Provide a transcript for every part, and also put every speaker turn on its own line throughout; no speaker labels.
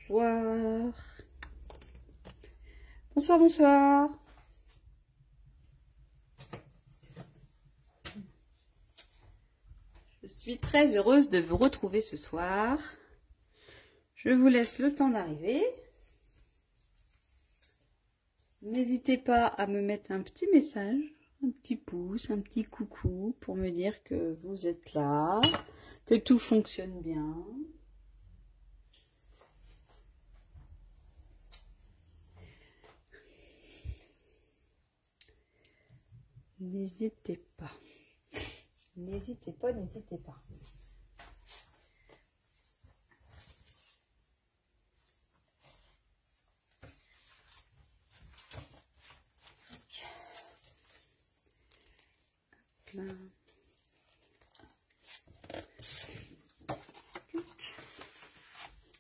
bonsoir. Bonsoir, bonsoir. Je suis très heureuse de vous retrouver ce soir. Je vous laisse le temps d'arriver. N'hésitez pas à me mettre un petit message, un petit pouce, un petit coucou pour me dire que vous êtes là, que tout fonctionne bien. N'hésitez pas. N'hésitez pas, n'hésitez pas. Là.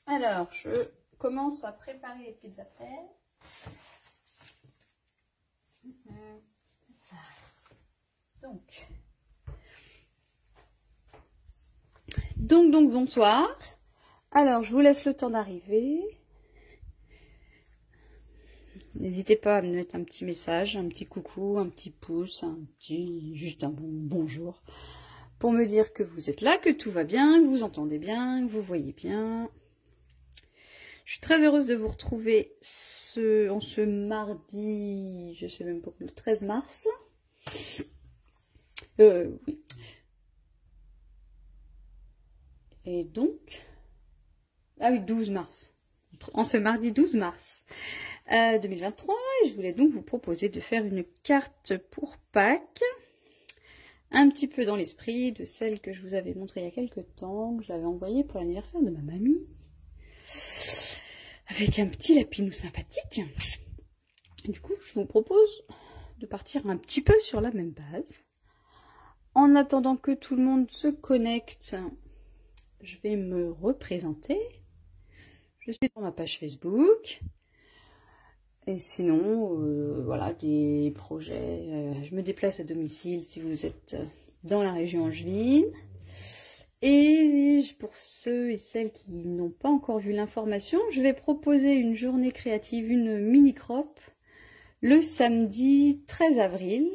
Alors, je commence à préparer les petites affaires. Donc, bonsoir. Alors, je vous laisse le temps d'arriver. N'hésitez pas à me mettre un petit message, un petit coucou, un petit pouce, juste un bonjour pour me dire que vous êtes là, que tout va bien, que vous entendez bien, que vous voyez bien. Je suis très heureuse de vous retrouver en ce mardi, je sais même pas, le 13 mars. Oui. Et donc, ah oui, 12 mars. En ce mardi 12 mars 2023, je voulais donc vous proposer de faire une carte pour Pâques, un petit peu dans l'esprit de celle que je vous avais montrée il y a quelques temps, que j'avais envoyée pour l'anniversaire de ma mamie, avec un petit lapinou sympathique. Du coup, je vous propose de partir un petit peu sur la même base. En attendant que tout le monde se connecte, je vais me représenter. Je suis sur ma page Facebook. Et sinon, voilà, des projets. Je me déplace à domicile si vous êtes dans la région angevine. Et pour ceux et celles qui n'ont pas encore vu l'information, je vais proposer une journée créative, une mini-crop, le samedi 13 avril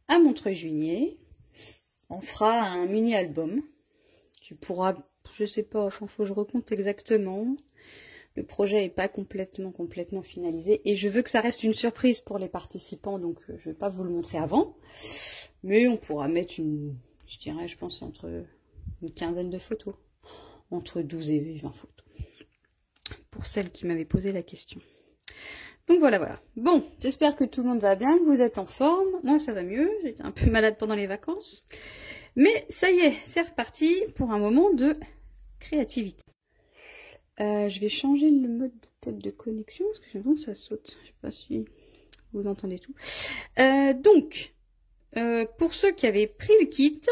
à Montreuil-Juigné. On fera un mini-album qui pourra, je sais pas, enfin, faut que je recompte exactement. Le projet n'est pas complètement finalisé et je veux que ça reste une surprise pour les participants, donc je ne vais pas vous le montrer avant. Mais on pourra mettre je dirais, je pense, entre une quinzaine de photos. Entre 12 et 20 photos. Pour celles qui m'avaient posé la question. Donc voilà. Bon, j'espère que tout le monde va bien, que vous êtes en forme. Moi, ça va mieux. J'étais un peu malade pendant les vacances. Mais ça y est, c'est reparti pour un moment de créativité. Je vais changer le mode de tête de connexion parce que j'ai l'impression que ça saute. Je sais pas si vous entendez tout. Pour ceux qui avaient pris le kit,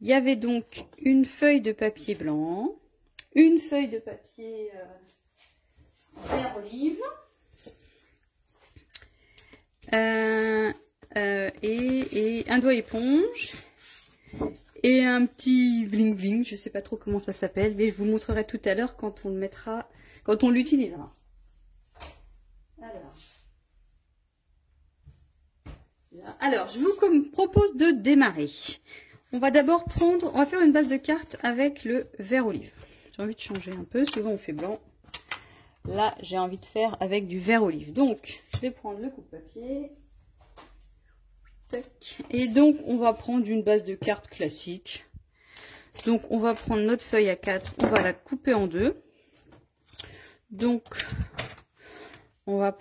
il y avait donc une feuille de papier blanc, une feuille de papier vert olive et un doigt éponge. Et un petit bling bling, je sais pas trop comment ça s'appelle, mais je vous montrerai tout à l'heure quand on le mettra, quand on l'utilisera. Alors, je vous propose de démarrer. On va d'abord on va faire une base de cartes avec le vert olive. J'ai envie de changer un peu, souvent on fait blanc. Là, j'ai envie de faire avec du vert olive. Donc, je vais prendre le coupe-papier. Et donc, on va prendre une base de cartes classique. Donc, on va prendre notre feuille A4, on va la couper en deux. Donc, on va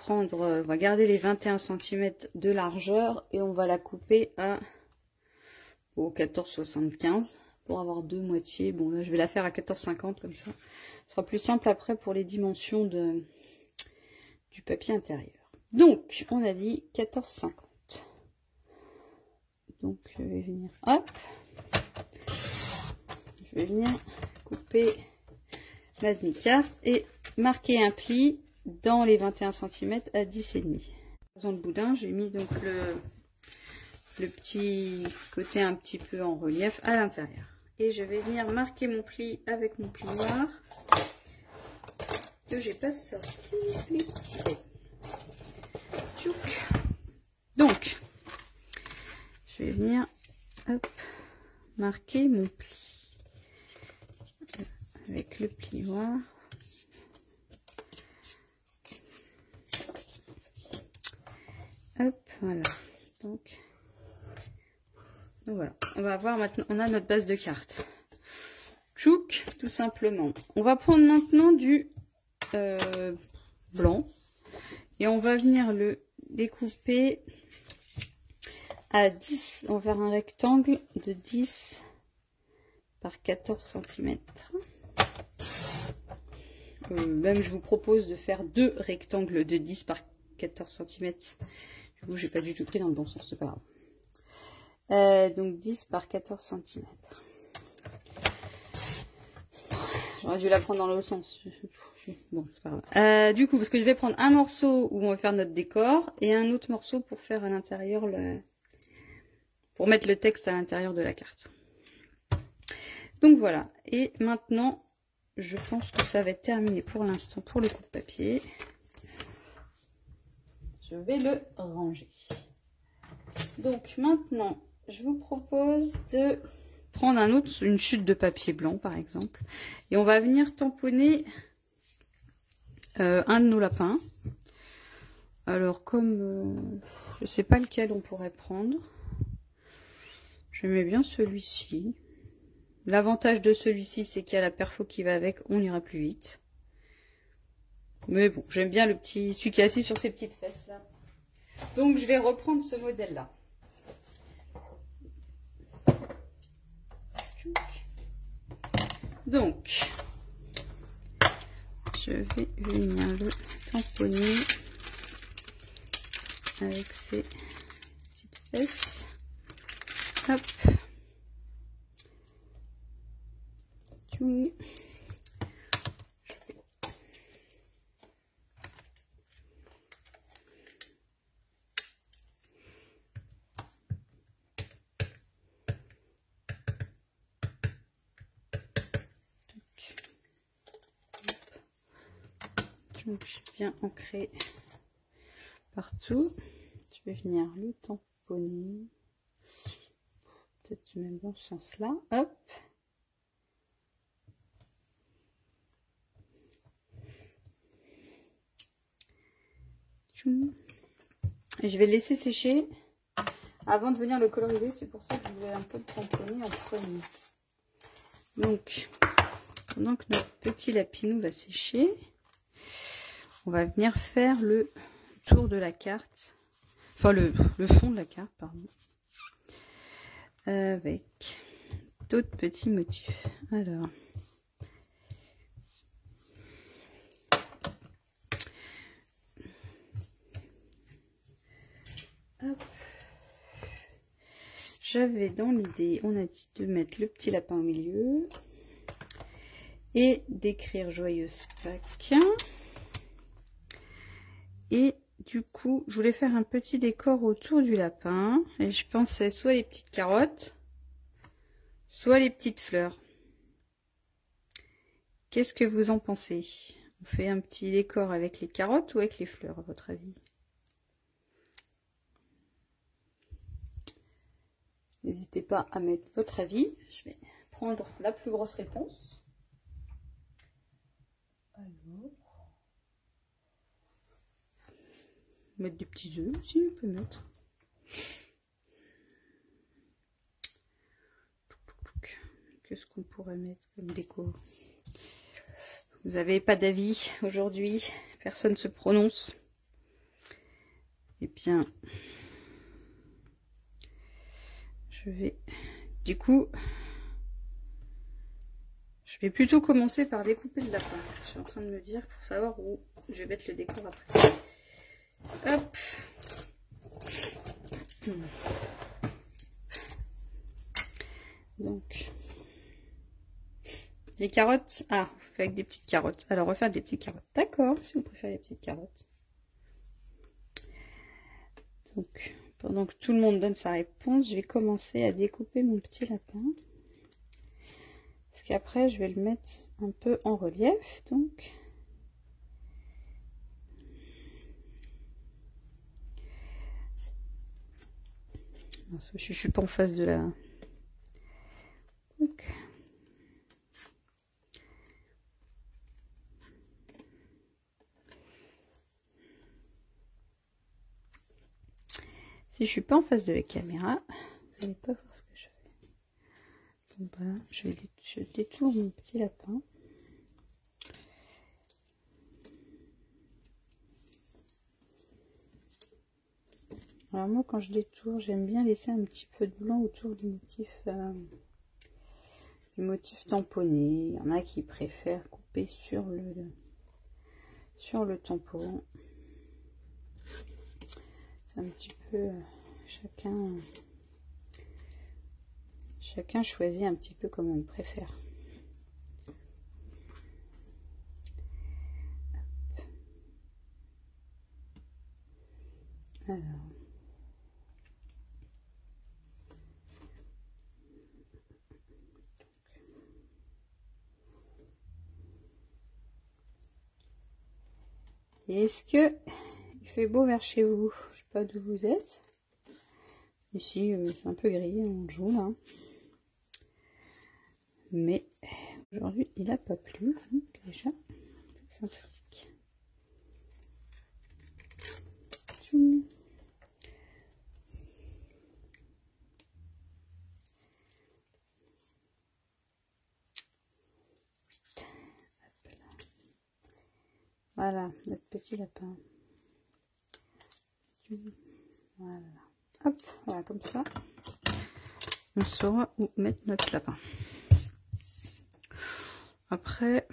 garder les 21 cm de largeur et on va la couper à 14,75 pour avoir deux moitiés. Bon, là, je vais la faire à 14,50 comme ça. Ce sera plus simple après pour les dimensions du papier intérieur. Donc, on a dit 14,50. Donc, je vais venir, hop, je vais venir couper ma demi-carte et marquer un pli dans les 21 cm à 10,5. Dans le boudin, j'ai mis donc le petit côté un petit peu en relief à l'intérieur. Et je vais venir marquer mon pli avec mon plioir que j'ai pas sorti les petits. Tchouk. Donc, je vais venir hop, marquer mon pli avec le plioir. Hop, voilà. Donc voilà, on va voir maintenant, on a notre base de cartes. Tchouk, tout simplement. On va prendre maintenant du blanc et on va venir le découper à 10. On va faire un rectangle de 10 par 14 cm. Même je vous propose de faire 2 rectangles de 10 par 14 cm. Du coup, j'ai pas du tout pris dans le bon sens, c'est pas grave. Donc 10 par 14 cm. J'aurais dû la prendre dans l'autre sens. Bon, c'est pas grave. Du coup, parce que je vais prendre un morceau où on va faire notre décor et un autre morceau pour faire à l'intérieur pour mettre le texte à l'intérieur de la carte. Donc voilà. Et maintenant, je pense que ça va être terminé pour l'instant pour le coupe-papier. Je vais le ranger. Donc maintenant, je vous propose de prendre une chute de papier blanc par exemple. Et on va venir tamponner un de nos lapins. Alors comme je sais pas lequel on pourrait prendre. J'aimais bien celui-ci. L'avantage de celui-ci, c'est qu'il y a la perfo qui va avec, on ira plus vite. Mais bon, j'aime bien le petit, celui qui est assis sur ses petites fesses là. Donc je vais reprendre ce modèle là. Donc, je vais venir le tamponner avec ses petites fesses. Hop. Tchoum. Donc, je suis bien ancré partout. Je vais venir le tamponner. Peut-être même dans ce sens-là. Hop. Et je vais le laisser sécher avant de venir le coloriser. C'est pour ça que je vais un peu le tamponner en premier. Donc, pendant que notre petit lapinou va sécher, on va venir faire le tour de la carte. Enfin, le fond de la carte, pardon. Avec d'autres petits motifs. Alors, hop. J'avais dans l'idée, on a dit de mettre le petit lapin au milieu et d'écrire joyeuse Pâques. Et du coup, je voulais faire un petit décor autour du lapin. Et je pensais soit les petites carottes, soit les petites fleurs. Qu'est-ce que vous en pensez? On fait un petit décor avec les carottes ou avec les fleurs, à votre avis? N'hésitez pas à mettre votre avis. Je vais prendre la plus grosse réponse. Alors, mettre des petits œufs aussi, on peut mettre. Qu'est-ce qu'on pourrait mettre comme décor? Vous n'avez pas d'avis aujourd'hui? Personne ne se prononce? Eh bien, je vais... Du coup, je vais plutôt commencer par découper le lapin. Je suis en train de me dire pour savoir où je vais mettre le décor après. Hop. Donc, les carottes. Ah, on fait avec des petites carottes. Alors, on va faire des petites carottes. D'accord, si vous préférez les petites carottes. Donc, pendant que tout le monde donne sa réponse, je vais commencer à découper mon petit lapin. Parce qu'après, je vais le mettre un peu en relief. Donc, Je suis pas en face de la... Okay. Si je suis pas en face de la caméra, vous n'allez pas voir ce que je fais. Donc voilà, je détourne mon petit lapin. Alors moi, quand je détourne, j'aime bien laisser un petit peu de blanc autour du motif tamponné. Il y en a qui préfèrent couper sur le tampon. C'est un petit peu chacun choisit un petit peu comme on préfère. Alors. Est-ce que il fait beau vers chez vous? Je sais pas d'où vous êtes. Ici, c'est un peu gris, on joue là. Mais aujourd'hui, il n'a pas plu. Donc déjà, c'est sympathique. Voilà, notre petit lapin. Voilà. Hop, voilà, comme ça. On saura où mettre notre lapin. Après,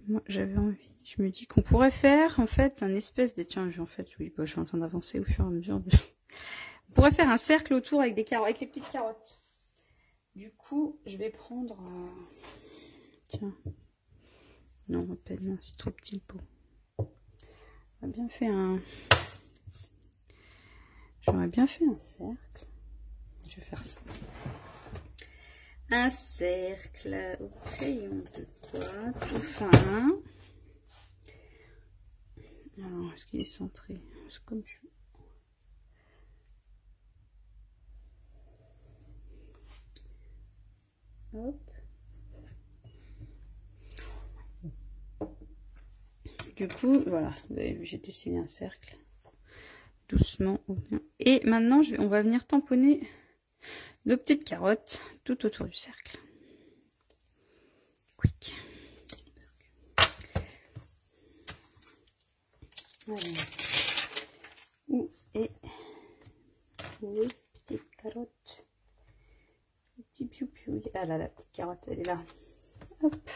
moi j'avais envie, je me dis qu'on pourrait faire en fait un espèce de... Tiens, en fait, oui, bah, je suis en train d'avancer au fur et à mesure. On pourrait faire un cercle autour avec des carottes, avec les petites carottes. Du coup, je vais prendre... Tiens. Non, à peine, c'est trop petit le pot. On a bien fait un... J'aurais bien fait un cercle. Je vais faire ça. Un cercle au crayon de bois, tout fin. Alors, est-ce qu'il est centré? C'est comme je... Hop. Du coup, voilà, vous avez vu, j'ai dessiné un cercle. Doucement. Et maintenant, on va venir tamponner nos petites carottes tout autour du cercle. Quick. Voilà. Où est les petites carottes? Le petit piou-piou. Ah là, la petite carotte, elle est là. Hop.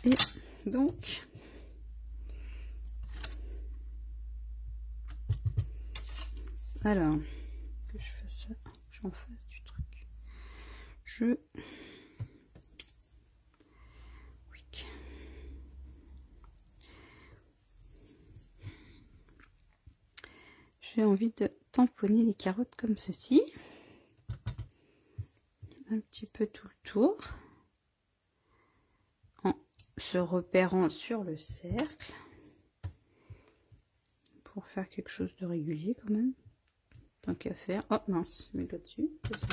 Et donc, alors, que je fasse ça, j'en fasse du truc. J'ai envie de tamponner les carottes comme ceci. Un petit peu tout le tour. En se repérant sur le cercle. Pour faire quelque chose de régulier quand même. Tant qu'à faire. Oh mince, je mets là-dessus. Petite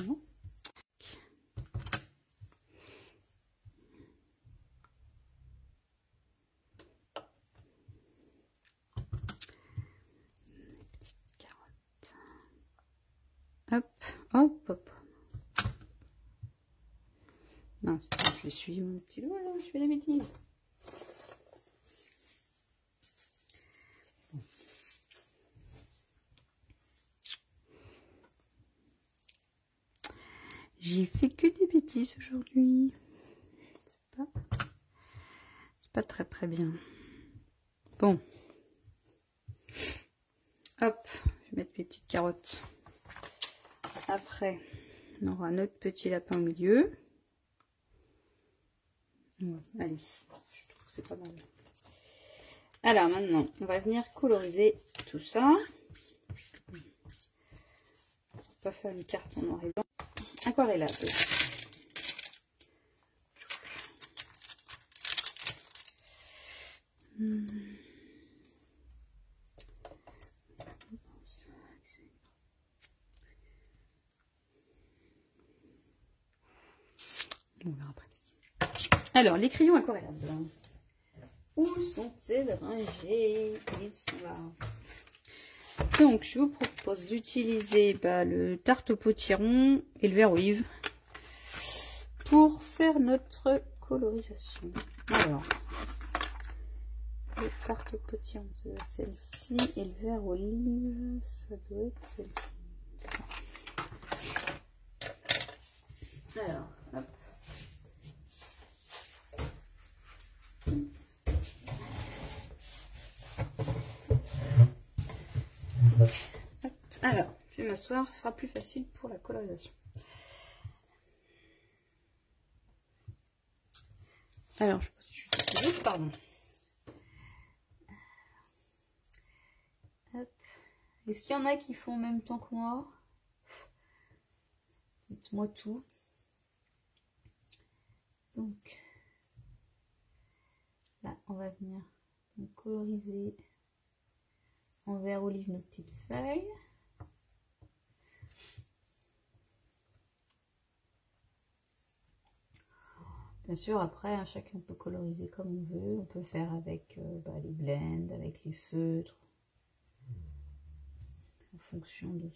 carotte. Hop, hop, hop. Mince, je vais suivre mon petit doigt là, je fais des bêtises. J'ai fait que des bêtises aujourd'hui. C'est pas très très bien. Bon. Hop, je vais mettre mes petites carottes. Après, on aura notre petit lapin au milieu. Ouais, allez, je trouve que c'est pas mal. Alors maintenant, on va venir coloriser tout ça. On va faire une carte en noir et blanc. Aquarellable. On verra après. Alors, les crayons aquarellables. Où sont-ils rangés? Ils sont là. Donc, je vous propose d'utiliser le tarte au potiron et le vert olive pour faire notre colorisation. Alors, le tarte au potiron, ça doit être celle-ci, et le vert olive, ça doit être celle-ci. Alors, hop. Alors, je vais m'asseoir, ce sera plus facile pour la colorisation. Alors, je sais pas si je suis toujours, pardon. Est-ce qu'il y en a qui font en même temps que moi? Dites-moi tout. Donc, là, on va venir coloriser en vert olive nos petites feuilles. Bien sûr, après, hein, chacun peut coloriser comme on veut. On peut faire avec les blends, avec les feutres, en fonction de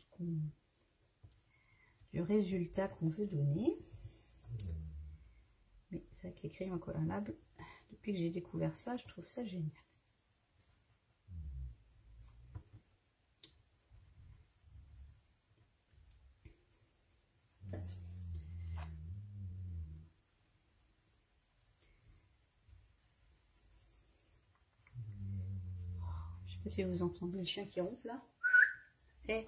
du résultat qu'on veut donner. Mais c'est vrai que les crayons aquarellables, depuis que j'ai découvert ça, je trouve ça génial. Je sais pas si vous entendez le chien qui ronfle là. Et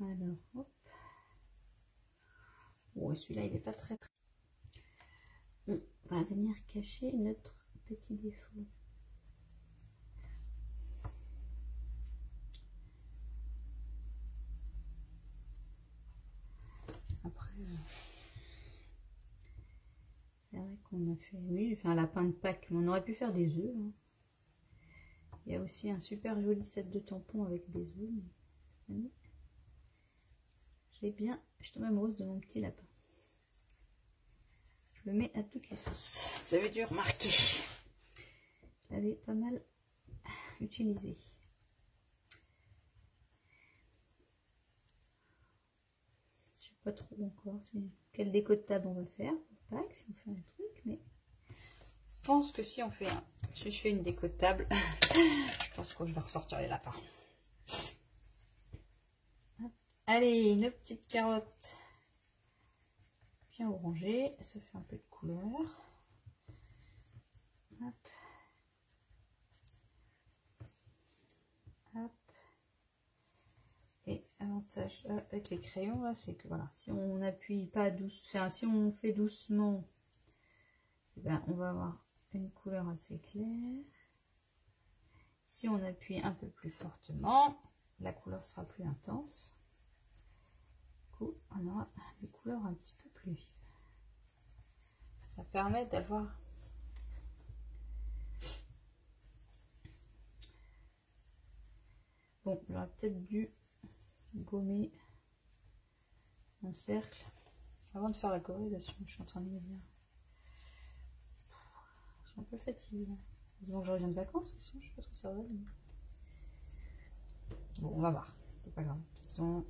alors, hop. Oh, celui-là, il n'est pas très. On va venir cacher notre petit défaut. Après, c'est vrai qu'on a fait, oui, un lapin de Pâques, mais on aurait pu faire des œufs. Hein. Il y a aussi un super joli set de tampons avec des œufs. J'ai bien, je suis tombée amoureuse de mon petit lapin. Je le mets à toutes les sauces. Vous avez dû remarquer. Je l'avais pas mal utilisé. Je sais pas trop encore quel déco de table on va faire. Pas si on fait un truc, mais je pense que si on fait si je fais une déco de table, je pense que je vais ressortir les lapins. Allez, nos petites carottes bien orangées, ça fait un peu de couleur. Hop. Hop. Et l'avantage avec les crayons, c'est que voilà, si on n'appuie pas doucement, si on fait doucement, eh ben, on va avoir une couleur assez claire. Si on appuie un peu plus fortement, la couleur sera plus intense. On aura des couleurs un petit peu plus vives. Ça permet d'avoir bon, j'aurais peut-être dû gommer mon cercle avant de faire la colorisation. Je suis en train de me dire, je suis un peu fatiguée. Donc je reviens de vacances, sinon je sais pas trop ça va. Bon, on va voir, c'est pas grave. De toute façon,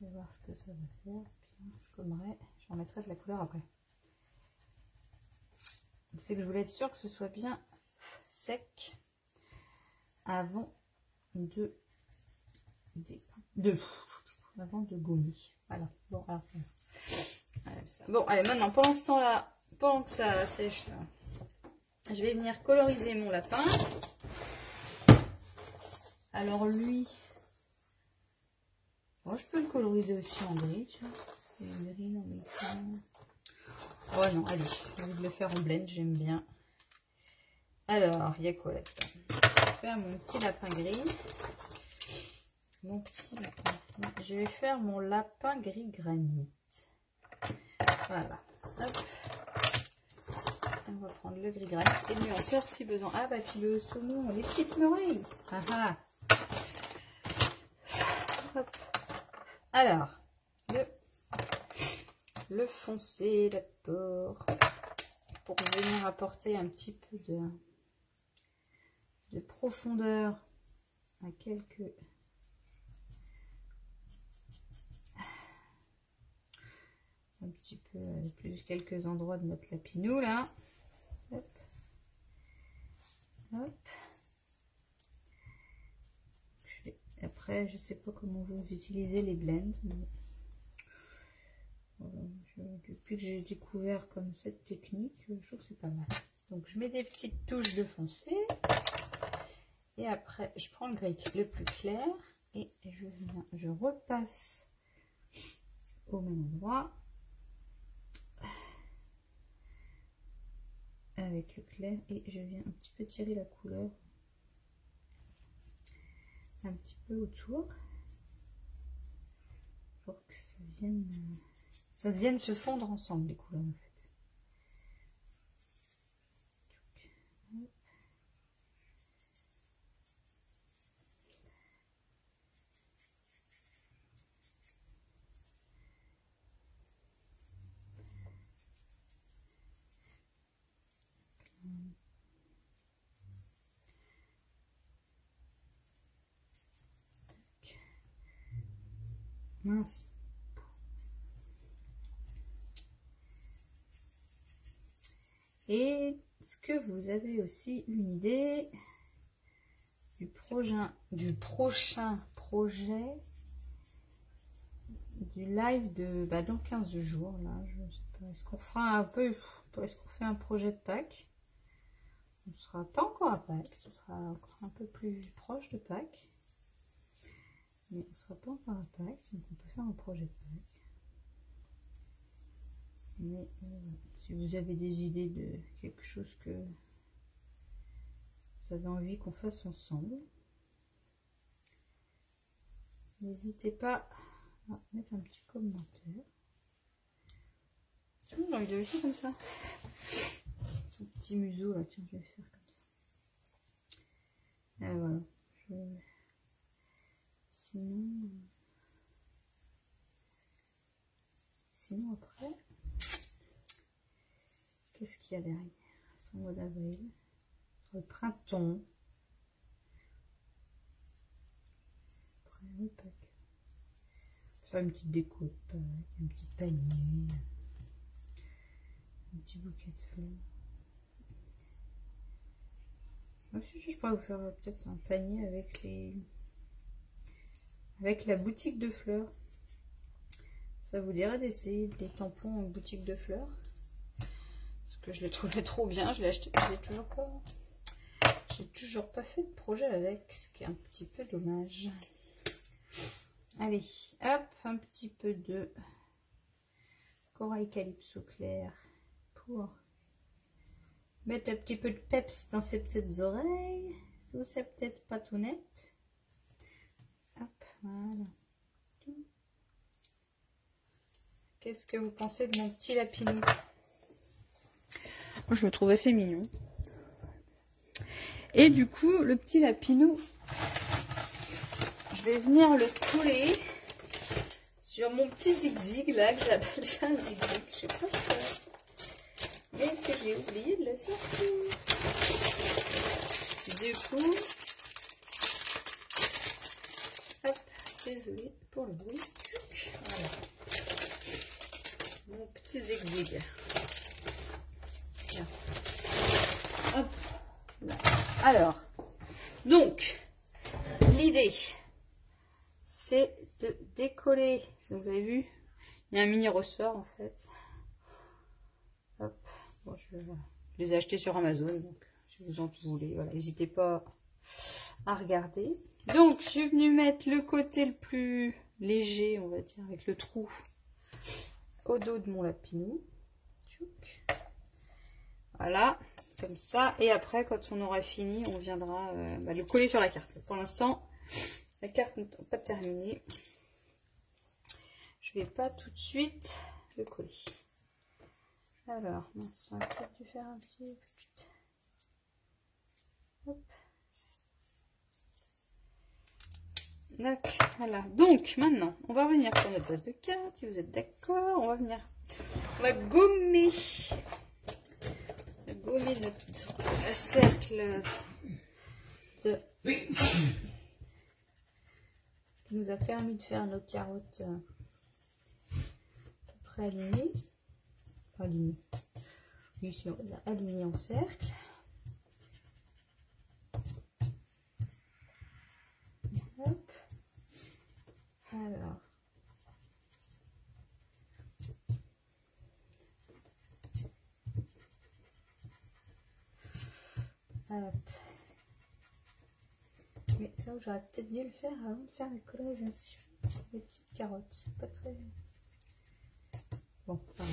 je vais voir ce que ça va faire. Puis je gommerai, je remettrai de la couleur après. C'est que je voulais être sûre que ce soit bien sec avant de gommer. Voilà. Bon, alors, bon, allez, maintenant, pendant ce temps-là, pendant que ça sèche, là, je vais venir coloriser mon lapin. Alors lui, oh, je peux le coloriser aussi en gris, tu vois. Gris, non, mais... Oh non, allez, j'ai envie de le faire en blend, j'aime bien. Alors, il y a quoi là-dedans? faire mon petit lapin gris. Mon petit lapin. Je vais faire mon lapin gris granit. Voilà. Hop. On va prendre le gris granit et le nuanceur si besoin. Ah bah puis le saumon, les petites oreilles. Ah ah. Hop. Alors, le foncé d'abord pour venir apporter un petit peu de profondeur à un petit peu plus quelques endroits de notre lapinou là. Hop. Hop. Après, je sais pas comment vous utilisez les blends. Mais voilà, depuis que j'ai découvert comme cette technique, je trouve que c'est pas mal. Donc je mets des petites touches de foncé. Et après, je prends le gris le plus clair et je repasse au même endroit avec le clair et je viens un petit peu tirer la couleur un petit peu autour pour que ça vienne se fondre ensemble les couleurs en fait. Mince. Et est-ce que vous avez aussi une idée du prochain projet du live de dans 15 jours là, je sais pas, est-ce qu'on fera un peu, est-ce qu'on fait un projet de Pâques? On ne sera pas encore à Pâques, ce sera encore un peu plus proche de Pâques. Mais on ne sera pas encore à Pâques, donc on peut faire un projet de Pâques. Mais si vous avez des idées de quelque chose que vous avez envie qu'on fasse ensemble, n'hésitez pas à mettre un petit commentaire. J'ai envie de le faire comme ça. Ce petit museau là, tiens, je vais faire comme ça. Et voilà. Sinon après, qu'est-ce qu'il y a derrière? C'est au mois d'avril, le printemps. Après le Pâques. Faire une petite déco de Pâques, un petit panier, un petit bouquet de fleurs. Moi, je pourrais vous faire peut-être un panier avec la boutique de fleurs. Ça vous dirait d'essayer des tampons en boutique de fleurs? Parce que je les trouvais trop bien, je l'ai acheté, j'ai toujours pas fait de projet avec, ce qui est un petit peu dommage. Allez, hop, un petit peu de corail calypso clair pour mettre un petit peu de peps dans ses petites oreilles. C'est peut-être pas tout net. Hop, voilà. Qu'est-ce que vous pensez de mon petit lapinou? Moi, je le trouve assez mignon. Et du coup, le petit lapinou, je vais venir le coller sur mon petit zigzag là, que j'appelle ça un zigzag. Je sais pas ça, mais que j'ai oublié de la sortir. Du coup, hop, désolée pour le bruit. Voilà. Mon petit zigzag. Hop. Là. Alors, donc, l'idée, c'est de décoller. Vous avez vu, il y a un mini ressort en fait. Hop. Bon, je les ai achetés sur Amazon, donc si vous en voulez, voilà, n'hésitez pas à regarder. Donc, je suis venue mettre le côté le plus léger, on va dire, avec le trou au dos de mon lapinou. Voilà. comme ça. Et après, quand on aura fini, on viendra le coller sur la carte. Pour l'instant, la carte n'est pas terminée. Je vais pas tout de suite le coller. Alors, mince, on va peut-être dû faire un petit... Hop. Voilà. Donc, maintenant, on va revenir sur notre base de cartes. Si vous êtes d'accord, on va venir... On va gommer notre cercle de... qui nous a permis de faire nos carottes à peu près alignées. Pas alignées. Ici, on va aligner en cercle. Hop. Alors. Hop. Mais ça, j'aurais peut-être dû le faire avant de faire la colorisation des petites carottes. C'est pas très... Bon, pardon.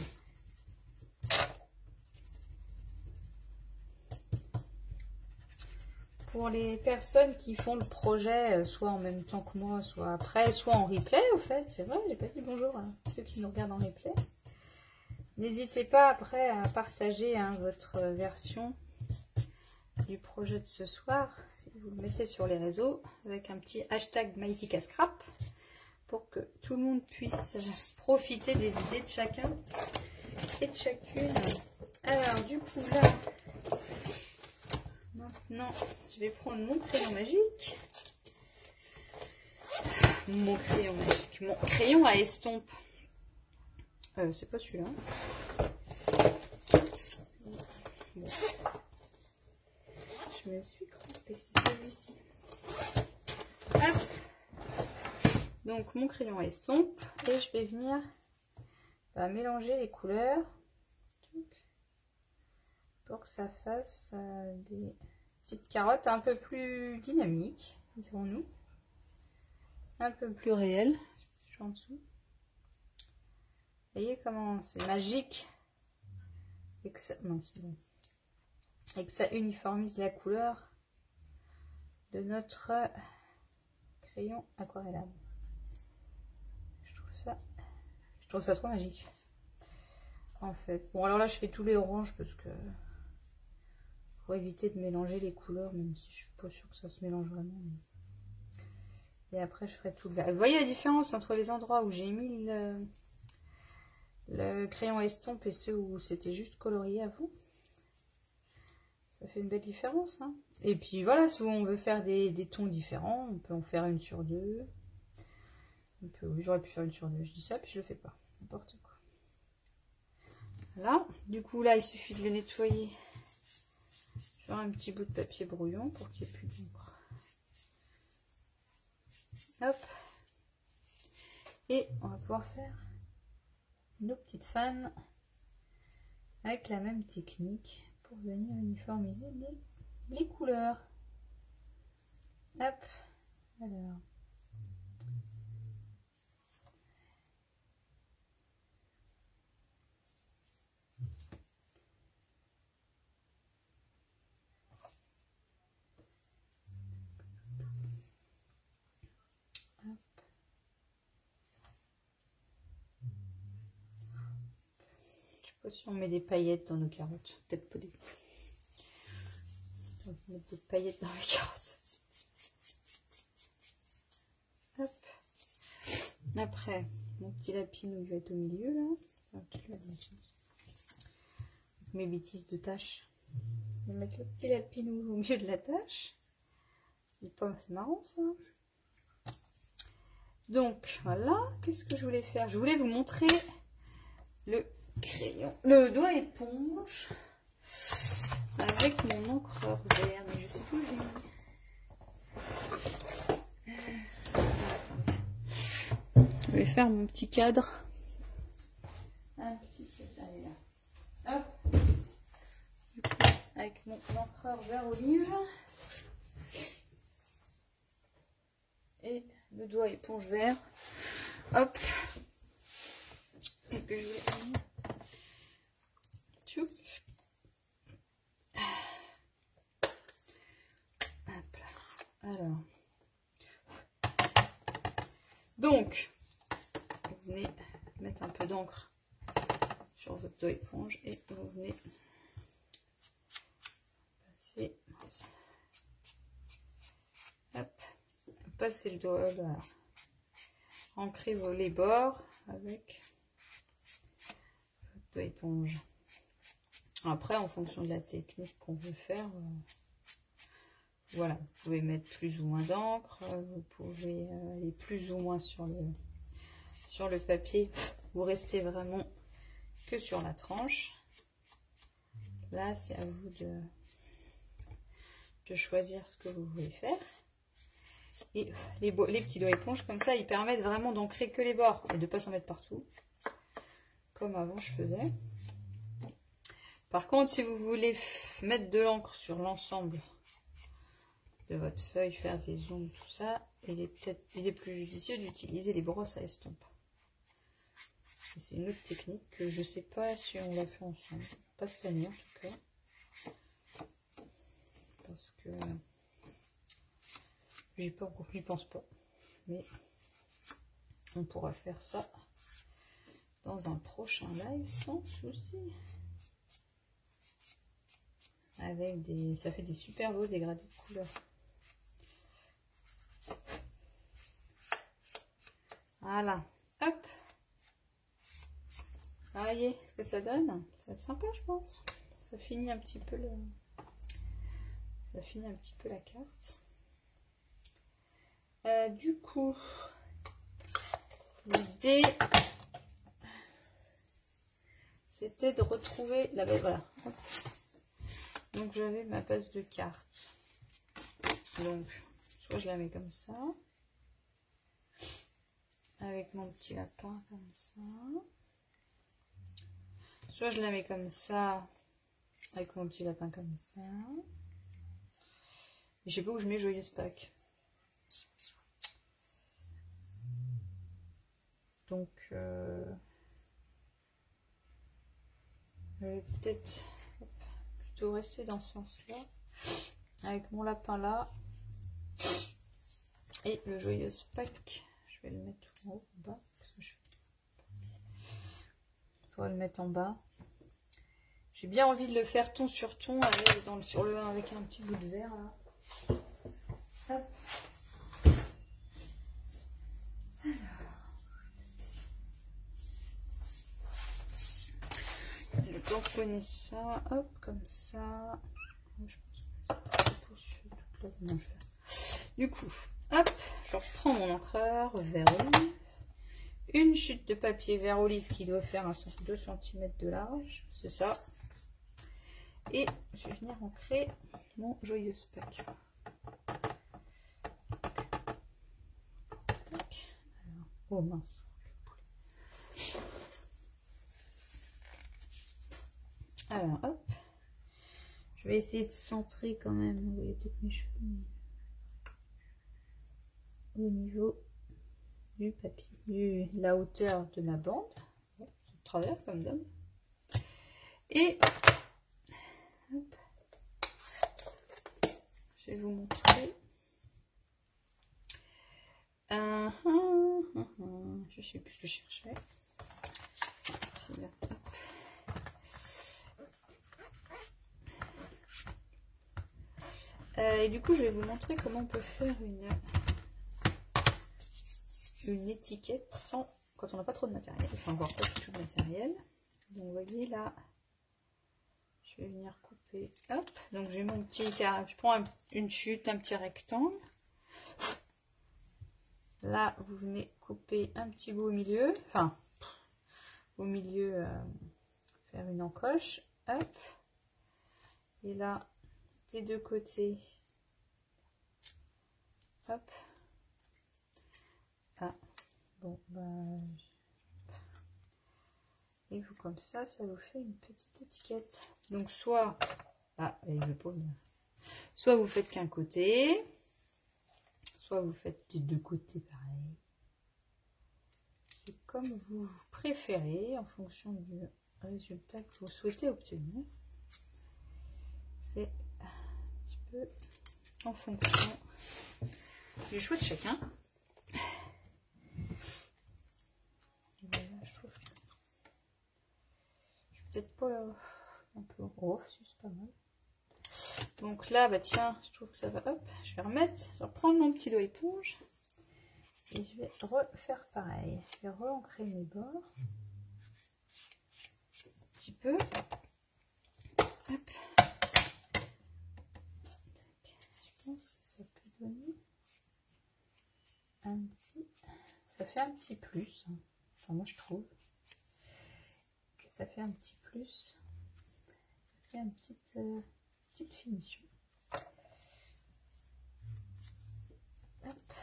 Pour les personnes qui font le projet, soit en même temps que moi, soit après, soit en replay, au fait, c'est vrai, j'ai pas dit bonjour à ceux qui nous regardent en replay. N'hésitez pas après à partager votre version du projet de ce soir, si vous le mettez sur les réseaux, avec un petit hashtag MyTikaScrap, pour que tout le monde puisse profiter des idées de chacun et de chacune. Alors, du coup, là, maintenant, je vais prendre mon crayon magique. Mon crayon magique, mon crayon à estompe. C'est pas celui-là. Bon. Je me suis trompée, c'est celui-ci. Donc mon crayon à estompe et je vais venir mélanger les couleurs pour que ça fasse des petites carottes un peu plus dynamiques, dirons-nous, un peu plus réelles. Je suis en dessous. Vous voyez comment c'est magique et que ça, non, c'est bon. Et que ça uniformise la couleur de notre crayon aquarellable. Je trouve ça trop magique. En fait. Bon, alors là, je fais tous les oranges parce que pour éviter de mélanger les couleurs, même si je suis pas sûre que ça se mélange vraiment. Et après, je ferai tout le vert. Vous voyez la différence entre les endroits où j'ai mis le crayon estompe et ceux où c'était juste colorié avant. Ça fait une belle différence, hein. Et puis voilà, si on veut faire des tons différents, on peut en faire une sur deux. J'aurais pu faire une sur deux, je dis ça, puis je le fais pas. N'importe quoi. Voilà. Du coup, là, il suffit de le nettoyer. Sur un petit bout de papier brouillon pour qu'il n'y ait plus d'encre. Hop. Et on va pouvoir faire nos petites fans avec la même technique pour venir uniformiser les couleurs. Hop. Alors. Si on met des paillettes dans nos carottes, peut-être pas des... On va mettre des paillettes dans les carottes. Hop. Après, mon petit lapinou va être au milieu là. Mes bêtises de tâches. Je vais mettre le petit lapinou au milieu de la tâche. C'est marrant ça. Donc voilà, qu'est-ce que je voulais faire? Je voulais vous montrer le crayon, le doigt éponge avec mon encreur vert, mais je sais plus où j'ai mis. Je vais faire mon petit cadre. Un petit cadre là. Hop. Du coup, avec mon encreur vert olive et le doigt éponge vert. Hop. Et puis je vais Alors, donc, vous venez mettre un peu d'encre sur votre doigt éponge et vous venez passer le doigt, là, ancrer les bords avec votre doigt éponge. Après, en fonction de la technique qu'on veut faire, voilà, vous pouvez mettre plus ou moins d'encre, vous pouvez aller plus ou moins sur le papier, vous restez vraiment que sur la tranche. Là, c'est à vous de choisir ce que vous voulez faire. Et les petits doigts éponges comme ça, ils permettent vraiment d'ancrer que les bords et de ne pas s'en mettre partout, comme avant je faisais. Par contre, si vous voulez mettre de l'encre sur l'ensemble de votre feuille, faire des ongles, tout ça, il est plus judicieux d'utiliser les brosses à estompe. C'est une autre technique que je sais pas si on l'a fait ensemble, pas cette année en tout cas, parce que j'y pense pas, mais on pourra faire ça dans un prochain live sans souci. Avec ça fait des super beaux dégradés de couleurs. Voilà, hop. Vous voyez ce que ça donne? Ça va être sympa, je pense. Ça finit un petit peu la carte. Du coup, l'idée c'était de retrouver la base. Voilà. Hop. Donc j'avais ma base de cartes. Donc soit je la mets comme ça, avec mon petit lapin comme ça. Soit je la mets comme ça, avec mon petit lapin comme ça. Je sais pas où je mets Joyeuse Pâques. Donc, je vais peut-être plutôt rester dans ce sens-là, avec mon lapin là, et le Joyeuse Pâques. Je vais le mettre en haut, en bas, parce que je pourrais le mettre en bas. J'ai bien envie de le faire ton sur ton, sur le 1 avec un petit bout de verre là. Hop. Je vais tamponner ça, hop, comme ça. Je pense que non, du coup, hop, je reprends mon encreur vert olive. Une chute de papier vert olive qui doit faire 2 cm de large, c'est ça. Et je vais venir ancrer mon Joyeuse Pâques. Oh mince. Alors hop, je vais essayer de centrer quand même, vous voyez peut-être mes cheveux, au niveau du papier, la hauteur de ma bande, c'est de travers comme d'hab. Et hop, je vais vous montrer. Je sais plus ce que je cherchais. Là. Et du coup, je vais vous montrer comment on peut faire une étiquette sans, quand on n'a pas trop de matériel, enfin voire pas du tout de matériel. Donc vous voyez là, je vais venir couper, hop, donc j'ai mon petit carré, je prends une chute, un petit rectangle. Là, vous venez couper un petit bout au milieu, enfin, au milieu, faire une encoche, hop, et là, des deux côtés, hop, ah, bon, bah, et vous comme ça vous fait une petite étiquette. Donc soit, ah, elle veut pas venir. Soit vous faites qu'un côté, soit vous faites des deux côtés pareil. C'est comme vous préférez en fonction du résultat que vous souhaitez obtenir. C'est un petit peu en fonction du choix de chacun. Voilà, je trouve que je suis peut-être pas un peu gros, si c'est pas mal. Donc là, bah tiens, je trouve que ça va. Hop, je vais remettre, je vais reprendre mon petit doigt éponge et je vais refaire pareil. Je vais re-ancrer mes bords un petit peu. Hop. Je pense que ça peut donner un petit. Ça fait un petit plus. Enfin, moi je trouve que ça fait un petit plus. Ça fait une petite finition. Hop.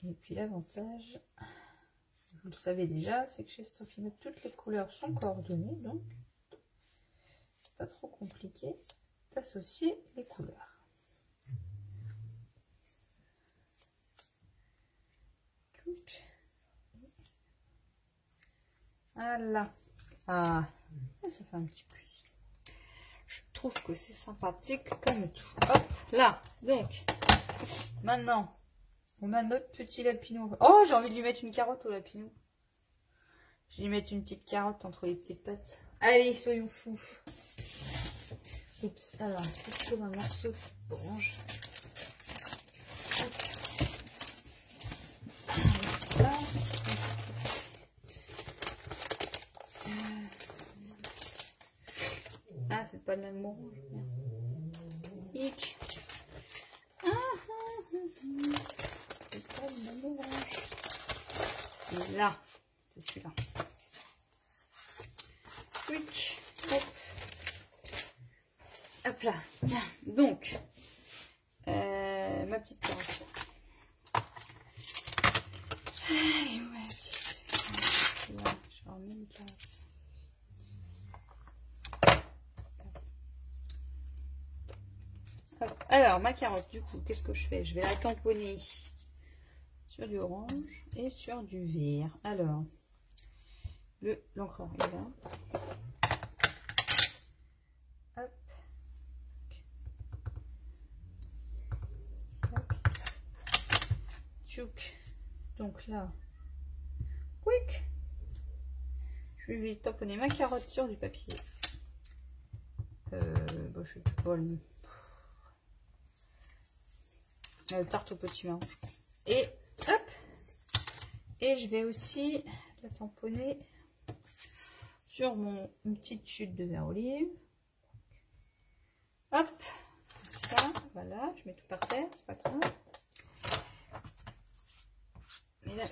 Et puis l'avantage, vous le savez déjà, c'est que chez Strophinote, toutes les couleurs sont coordonnées, donc c'est pas trop compliqué d'associer les couleurs. Voilà. Ah, ça fait un petit plus. Je trouve que c'est sympathique comme tout. Hop, là. Donc, maintenant, on a notre petit lapinou. Oh, j'ai envie de lui mettre une carotte au lapinou. Je vais lui mettre une petite carotte entre les petites pattes. Allez, soyons fous. Oups, alors, c'est comme un morceau d'orange. Là. Ah, c'est pas de la même orange. Hic. C'est pas de la même orange. Et là, c'est celui-là. Quick. Hop. Hop là. Bien. Donc, ma petite carotte. Allez, ouais, petite. Voilà, je vais remettre une carotte. Hop. Alors, ma carotte, du coup, qu'est-ce que je fais? Je vais la tamponner sur du orange et sur du vert. Alors, l'encreur est là. Hop. Tchouk. Donc là, quick. Je vais tamponner ma carotte sur du papier. Bon, je sais pas le tarte au petit marron. Et hop. Et je vais aussi la tamponner sur une petite chute de vin olive. Hop. Ça, voilà. Je mets tout par terre, c'est pas grave. Mais là,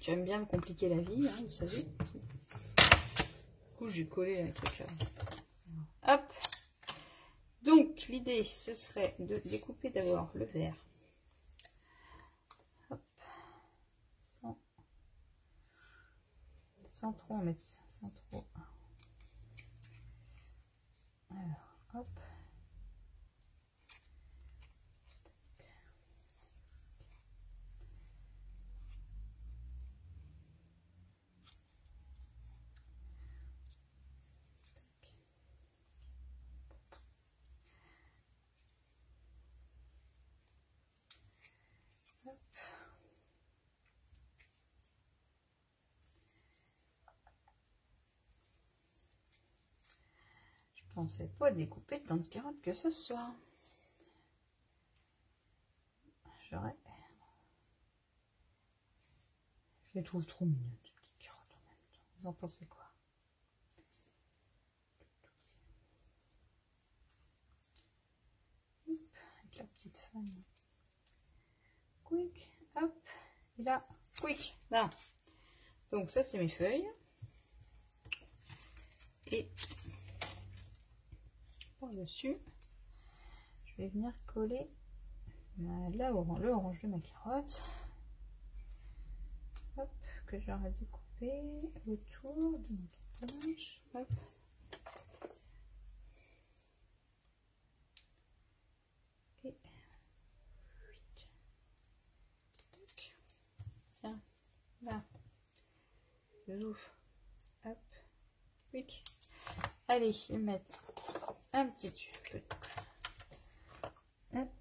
j'aime bien me compliquer la vie, hein, vous savez. Du coup, j'ai collé un truc là. Hop. Donc, l'idée, ce serait de découper d'abord le vert. Hop. Sans trop en mettre. Sans trop. Alors, hop. Je pensais pas découper tant de carottes que ce soit. J'aurais. Je les trouve trop mignonnes, ces petites carottes en même temps. Vous en pensez quoi? Hop, avec la petite fan. Quick, hop, et là, quick, là. Donc ça c'est mes feuilles. Et par-dessus, je vais venir coller là, le orange de ma carotte. Hop, que j'aurais découpé autour de notre planche. Hop. Et tiens, là, je ouvre. Hop, quick. Allez, je vais mettre un petit peu.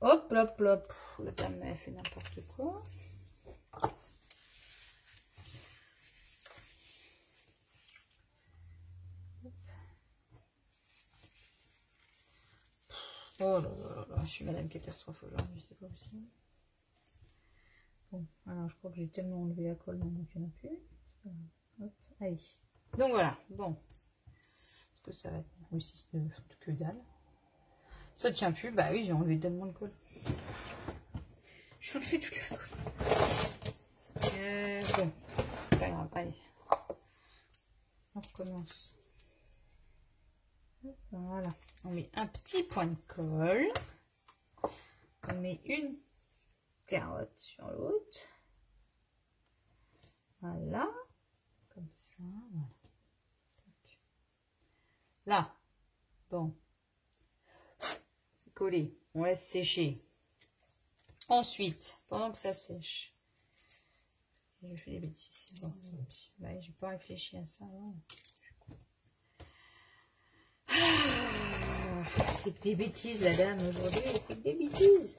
Hop, hop, hop. La dame elle fait n'importe quoi. Oh là là là, je suis madame catastrophe aujourd'hui, c'est pas possible. Bon, alors je crois que j'ai tellement enlevé la colle maintenant qu'il n'y en a plus. Hop, allez. Donc voilà, bon. Est-ce que ça va être... Oui, c'est que dalle. Ça tient plus, bah oui, j'ai enlevé tellement de colle. Je vous le fais toute la colle. Bon, c'est pas grave, allez. On recommence. Voilà, on met un petit point de colle. On met une carotte sur l'autre. Voilà, comme ça, voilà. Là, bon, c'est collé, on laisse sécher. Ensuite, pendant que ça sèche, je fais des bêtises. Bon, ouais, j'ai pas réfléchi à ça. C'est des bêtises, la dame, aujourd'hui, elle fait des bêtises.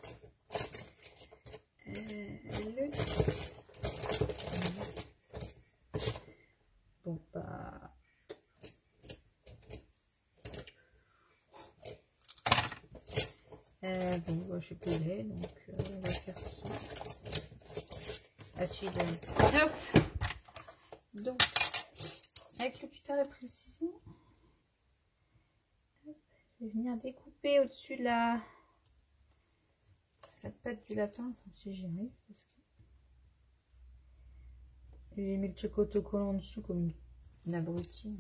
Bon, bah... bon, bah, je suis pelée, donc on va faire ça. Acide. Hop. Donc, avec le cutter de précision, je vais venir découper au-dessus de la patte du lapin, enfin, si j'y arrive, parce que j'ai mis le truc autocollant en dessous comme une abrutie.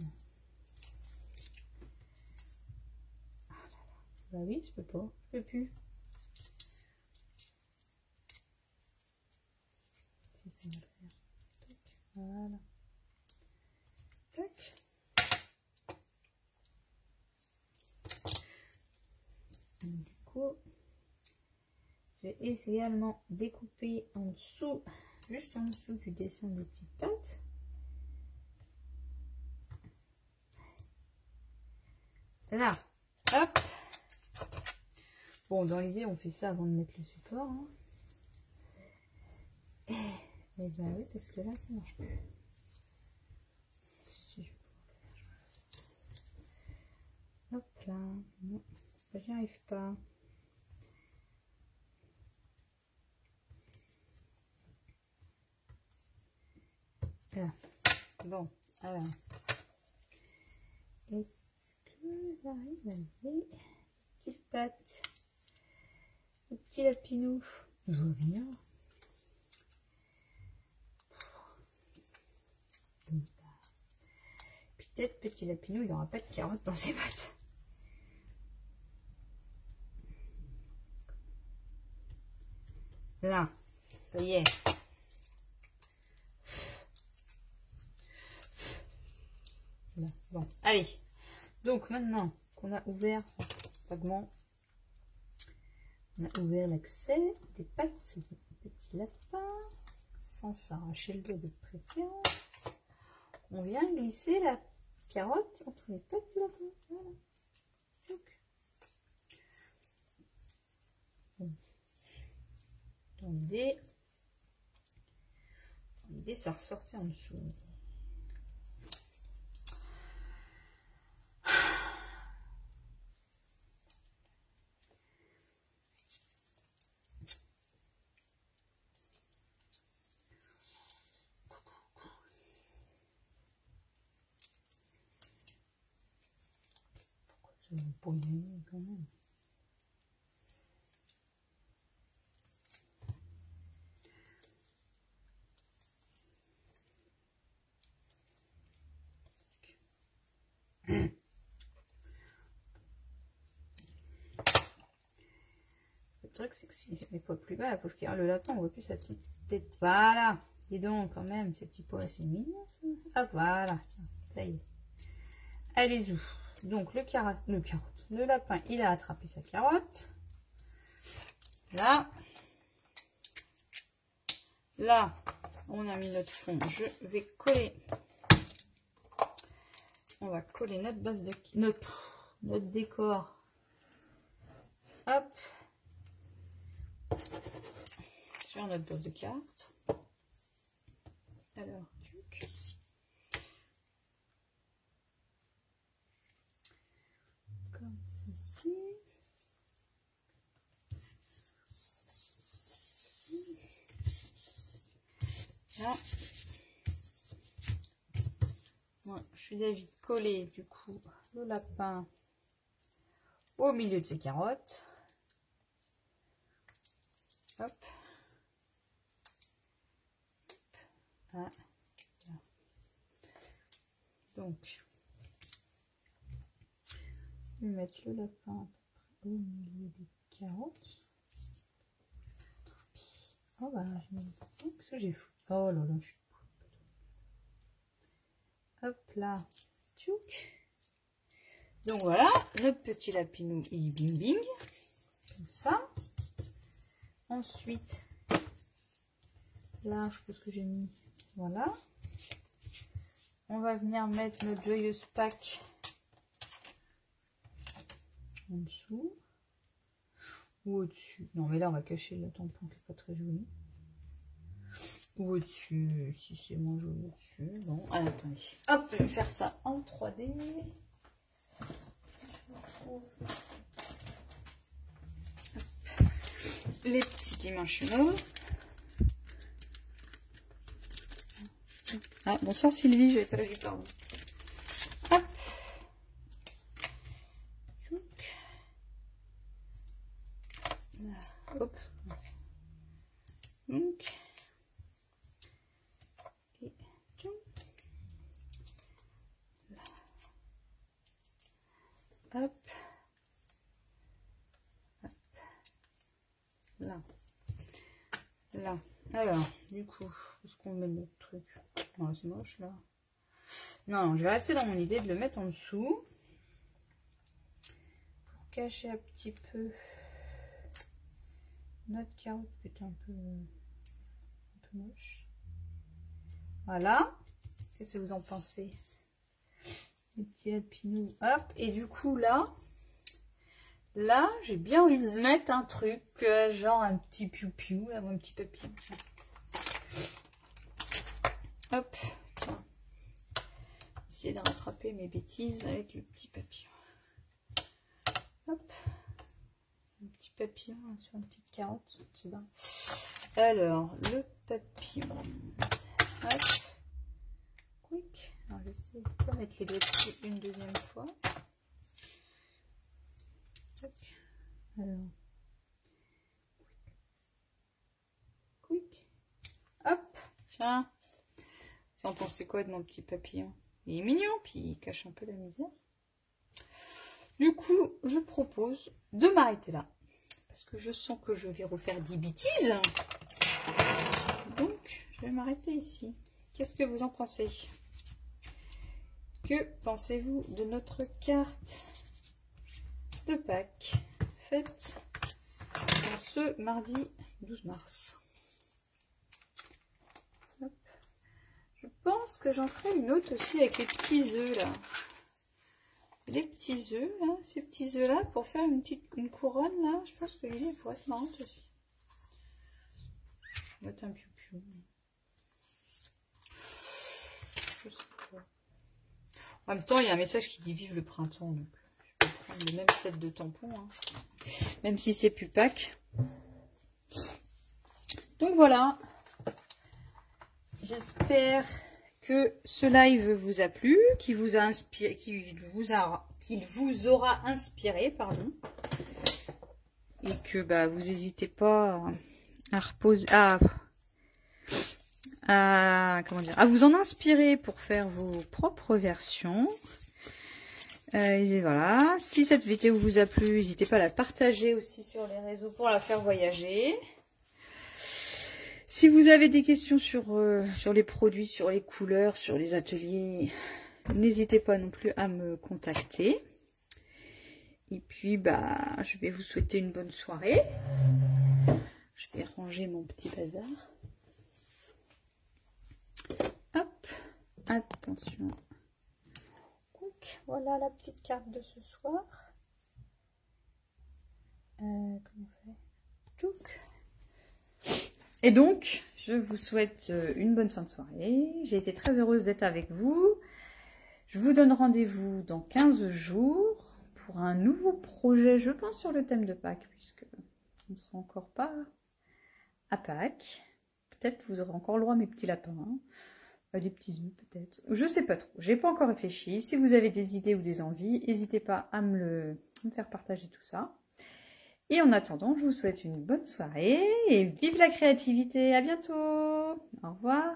Ah là là. Bah oui, je peux pas, je peux plus. Si ça va le faire. Tac, voilà. Tac. Donc, du coup, je vais également découper en dessous, juste en dessous du dessin des petites pattes. Là, hop. Bon, dans l'idée, on fait ça avant de mettre le support. Hein. Et ben oui, parce que là, ça marche plus. Si je peux le faire. Hop là. Non, j'y arrive pas. Là. Bon, alors. Est-ce que j'arrive à lever petite patte? Le petit lapinou. Je vois venir. Peut-être petit lapinou, il n'y aura pas de carotte dans ses pattes. Là, ça y est. Là, bon, allez. Donc maintenant qu'on a ouvert vaguement, on a ouvert l'accès des pattes du petit lapin, sans s'arracher le doigt de préférence. On vient glisser la carotte entre les pattes du lapin. Voilà. Bon. Dans l'idée, ça ressortait en dessous. Pour gagner quand même. Le truc c'est que si je mets pas plus bas, la pauvre qui le lapin, on voit plus sa petite tête. Voilà. Dis donc quand même, ces petits pots assez mignons ça. Ah voilà, tiens, ça y est. Allez où. Donc le lapin, il a attrapé sa carotte. Là, on a mis notre fond. Je vais coller on va coller notre base de notre décor. Hop. Sur notre base de cartes. Alors, comme ceci. Là. Moi, je suis d'avis de coller du coup le lapin au milieu de ces carottes. Hop. Ah. Donc, je vais mettre le lapin à peu près au milieu des carottes. Oh bah, qu'est-ce que j'ai fou. Oh là là, je suis. Hop là. Tchouk. Donc voilà, notre petit lapinou et bing bing. Comme ça. Ensuite, là, je pense que j'ai mis. Voilà. On va venir mettre notre joyeuse Pâques en dessous. Ou au-dessus. Non, mais là, on va cacher le tampon qui n'est pas très joli. Ou au-dessus, si c'est moins joli au-dessus. Bon, allez, attendez. Hop, je vais faire ça en 3D. Les petits dimensionnels. Ah, bonsoir Sylvie, je n'avais pas vu, pardon. Hop. Hop. Donc. Et là. Hop. Hop. Là. Là. Alors, du coup, est-ce qu'on met notre truc? Non, c'est moche là. Non, je vais rester dans mon idée de le mettre en dessous. Pour cacher un petit peu notre carotte qui est un peu moche. Voilà. Qu'est-ce que vous en pensez? Les petits lapinous. Hop. Et du coup, là, j'ai bien envie de mettre un truc, genre un petit piou-piou, là, un petit papillon. Hop. Essayer de rattraper mes bêtises avec le petit papillon. Hop. Un petit papillon sur une petite carotte. C'est bien. Alors, le papillon. Hop. Quick. Alors, j'essaie de mettre les deux dessus une deuxième fois. Hop. Alors. Quick. Hop. Tiens. Vous en pensez quoi de mon petit papillon? Il est mignon, puis il cache un peu la misère. Du coup, je propose de m'arrêter là. Parce que je sens que je vais refaire des bêtises. Donc, je vais m'arrêter ici. Qu'est-ce que vous en pensez? Que pensez-vous de notre carte de Pâques faite en ce mardi 12 mars? Hop. Je pense que j'en ferai une autre aussi avec les petits œufs là. Les petits œufs, là, ces petits œufs là, pour faire une couronne là, je pense que l'idée pourrait être marrante aussi. On va mettre un piou-piou. Je sais pas. En même temps, il y a un message qui dit vive le printemps, donc je peux prendre le même set de tampons, hein. Même si c'est plus Pâques. Donc voilà. J'espère que ce live vous a plu, qu'il vous a inspiré, qu'il vous aura inspiré, pardon, et que bah vous n'hésitez pas à reposer, comment dire, à vous en inspirer pour faire vos propres versions. Et voilà. Si cette vidéo vous a plu, n'hésitez pas à la partager aussi sur les réseaux pour la faire voyager. Si vous avez des questions sur les produits, sur les couleurs, sur les ateliers, n'hésitez pas non plus à me contacter. Et puis, bah, je vais vous souhaiter une bonne soirée. Je vais ranger mon petit bazar. Hop, attention. Donc, voilà la petite carte de ce soir. Comment on fait? Tchouk. Et donc, je vous souhaite une bonne fin de soirée. J'ai été très heureuse d'être avec vous. Je vous donne rendez-vous dans 15 jours pour un nouveau projet, je pense, sur le thème de Pâques, puisque on ne sera encore pas à Pâques. Peut-être vous aurez encore le droit à mes petits lapins, hein. Des petits œufs peut-être. Je sais pas trop, j'ai pas encore réfléchi. Si vous avez des idées ou des envies, n'hésitez pas à me faire partager tout ça. Et en attendant, je vous souhaite une bonne soirée et vive la créativité. À bientôt. Au revoir.